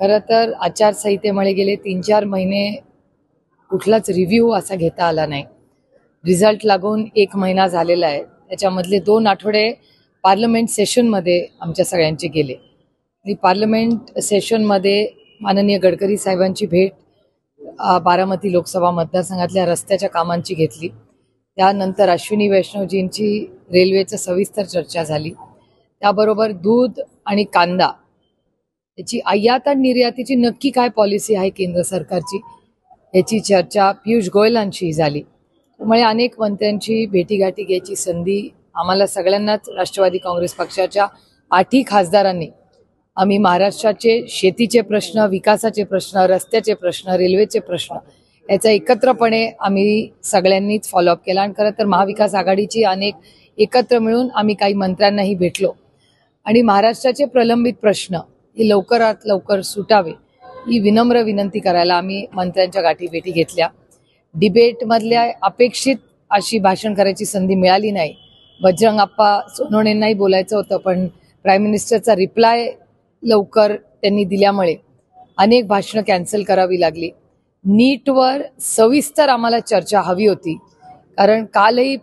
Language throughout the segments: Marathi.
खरं तर आचारसंहितेमुळे गेले 3-4 महिने कुठलाच रिव्ह्यू असा घेता आला नाही. रिझल्ट लागून 1 महिना झालेला आहे. त्याच्यामधले 2 आठवडे पार्लमेंट सेशनमध्ये आमच्या सगळ्यांचे गेले. आणि पार्लमेंट सेशनमध्ये माननीय गडकरी साहेबांची भेट बारामती लोकसभा मतदारसंघातल्या रस्त्याच्या कामांची घेतली. त्यानंतर अश्विनी वैष्णवजींची रेल्वेचं सविस्तर चर्चा झाली. त्याबरोबर दूध आणि कांदा याची आयात आणि निर्यातीची नक्की काय पॉलिसी आहे केंद्र सरकारची याची चर्चा पियुष गोयलांशी झाली. त्यामुळे अनेक मंत्र्यांची भेटीगाठी घ्यायची संधी आम्हाला सगळ्यांनाच राष्ट्रवादी काँग्रेस पक्षाच्या 8 खासदारांनी आम्ही महाराष्ट्राचे शेतीचे प्रश्न, विकासाचे प्रश्न, रस्त्याचे प्रश्न, रेल्वेचे प्रश्न याचा एकत्रपणे आम्ही सगळ्यांनीच फॉलोअप केला. आणि खरं तर महाविकास आघाडीची अनेक एकत्र मिळून आम्ही काही मंत्र्यांनाही भेटलो आणि महाराष्ट्राचे प्रलंबित प्रश्न हे लवकरात लवकर सुटावे ही विनम्र विनंती करायला आम्ही मंत्र्यांच्या गाठीभेटी घेतल्या. डिबेटमधल्या अपेक्षित अशी भाषण करायची संधी मिळाली नाही. बजरंग अप्पा सोनवणेंनाही बोलायचं होतं, पण प्राईम मिनिस्टरचा रिप्लाय लवकर त्यांनी दिल्यामुळे अनेक भाषणं कॅन्सल करावी लागली. नीटवर सविस्तर आम्हाला चर्चा हवी होती, कारण कालही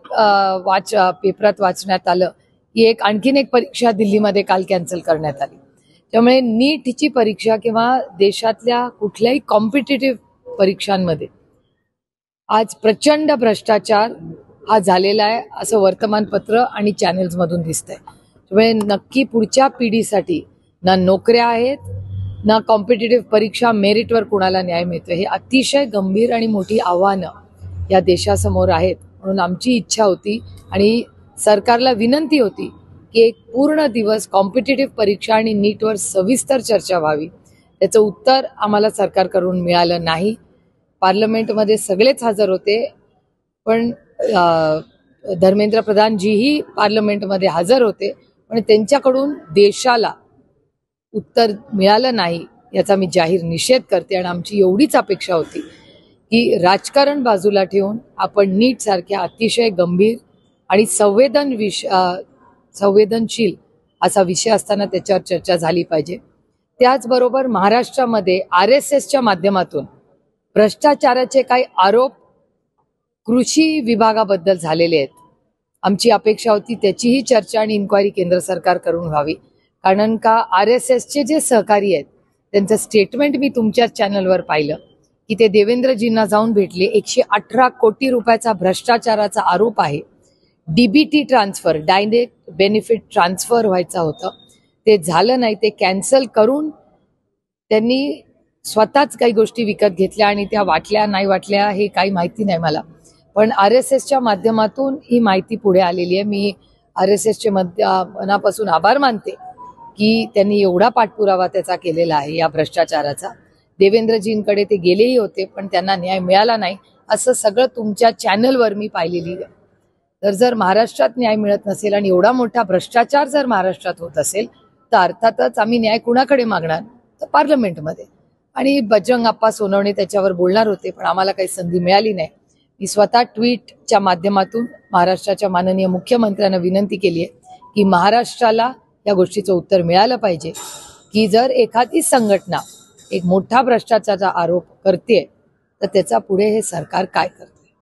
पेपरात वाचण्यात आलं की आणखीन एक परीक्षा दिल्लीमध्ये काल कॅन्सल करण्यात आली. त्यामुळे नीटची परीक्षा किंवा देशातल्या कुठल्याही कॉम्पिटिटिव्ह परीक्षांमध्ये आज प्रचंड भ्रष्टाचार हा झालेला आहे असं वर्तमानपत्र आणि चॅनेल्समधून दिसतंय. त्यामुळे नक्की पुढच्या पिढीसाठी ना नोकऱ्या आहेत ना कॉम्पिटिटिव्ह परीक्षा मेरिटवर कुणाला न्याय मिळतो. हे अतिशय गंभीर आणि मोठी आव्हानं या देशासमोर आहेत. म्हणून आमची इच्छा होती आणि सरकारला विनंती होती की एक पूर्ण दिवस कॉम्पिटिटिव्ह परीक्षा आणि नीटवर सविस्तर चर्चा व्हावी. त्याचं उत्तर आम्हाला सरकारकडून मिळालं नाही. पार्लमेंटमध्ये सगळेच हजर होते, पण धर्मेंद्र प्रधानजीही पार्लमेंटमध्ये हजर होते, पण त्यांच्याकडून देशाला उत्तर मिळालं नाही याचा मी जाहीर निषेध करते. आणि आमची एवढीच अपेक्षा होती की राजकारण बाजूला ठेवून आपण नीट सारख्या अतिशय गंभीर आणि संवेदनशील असा विषय असताना त्याच्यावर चर्चा झाली पाहिजे. त्याचबरोबर महाराष्ट्रामध्ये RSSच्या माध्यमातून भ्रष्टाचाराचे काही आरोप कृषी विभागाबद्दल झालेले आहेत. आमची अपेक्षा होती त्याचीही चर्चा आणि इन्क्वायरी केंद्र सरकार करून व्हावी. कारण का RSSचे जे सहकारी आहेत त्यांचं स्टेटमेंट मी तुमच्याच चॅनलवर पाहिलं की ते देवेंद्रजींना जाऊन भेटले. 118 कोटी रुपयाचा भ्रष्टाचाराचा आरोप आहे. DBT transfer, direct benefit transfer व्हायचा होतं, ते झालं नाही. ते कॅन्सल करून त्यांनी स्वतःच काही गोष्टी विकत घेतल्या आणि त्या वाटल्या नाही वाटल्या हे काही माहिती नाही मला, पण RSSच्या माध्यमातून ही माहिती पुढे आलेली आहे. मी RSSचे मनापासून आभार मानते की त्यांनी एवढा पाठपुरावा त्याचा केलेला आहे या भ्रष्टाचाराचा. देवेंद्रजींकडे ते गेलेही होते, पण त्यांना न्याय मिळाला नाही असं सगळं तुमच्या चॅनलवर मी पाहिलेली आहे. तर जर महाराष्ट्रात न्याय मिळत नसेल आणि एवढा मोठा भ्रष्टाचार जर महाराष्ट्रात होत असेल तर अर्थातच आम्ही न्याय कुणाकडे मागणार, तर पार्लमेंटमध्ये. आणि बजरंग अप्पा सोनवणे त्याच्यावर बोलणार होते, पण आम्हाला काही संधी मिळाली नाही. मी स्वतः ट्विटच्या माध्यमातून महाराष्ट्राच्या माननीय मुख्यमंत्र्यांना विनंती केली आहे की महाराष्ट्राला या गोष्टीचं उत्तर मिळालं पाहिजे की जर एखादी संघटना एक मोठा भ्रष्टाचाराचा आरोप करते तर त्याचा पुढे हे सरकार काय करते.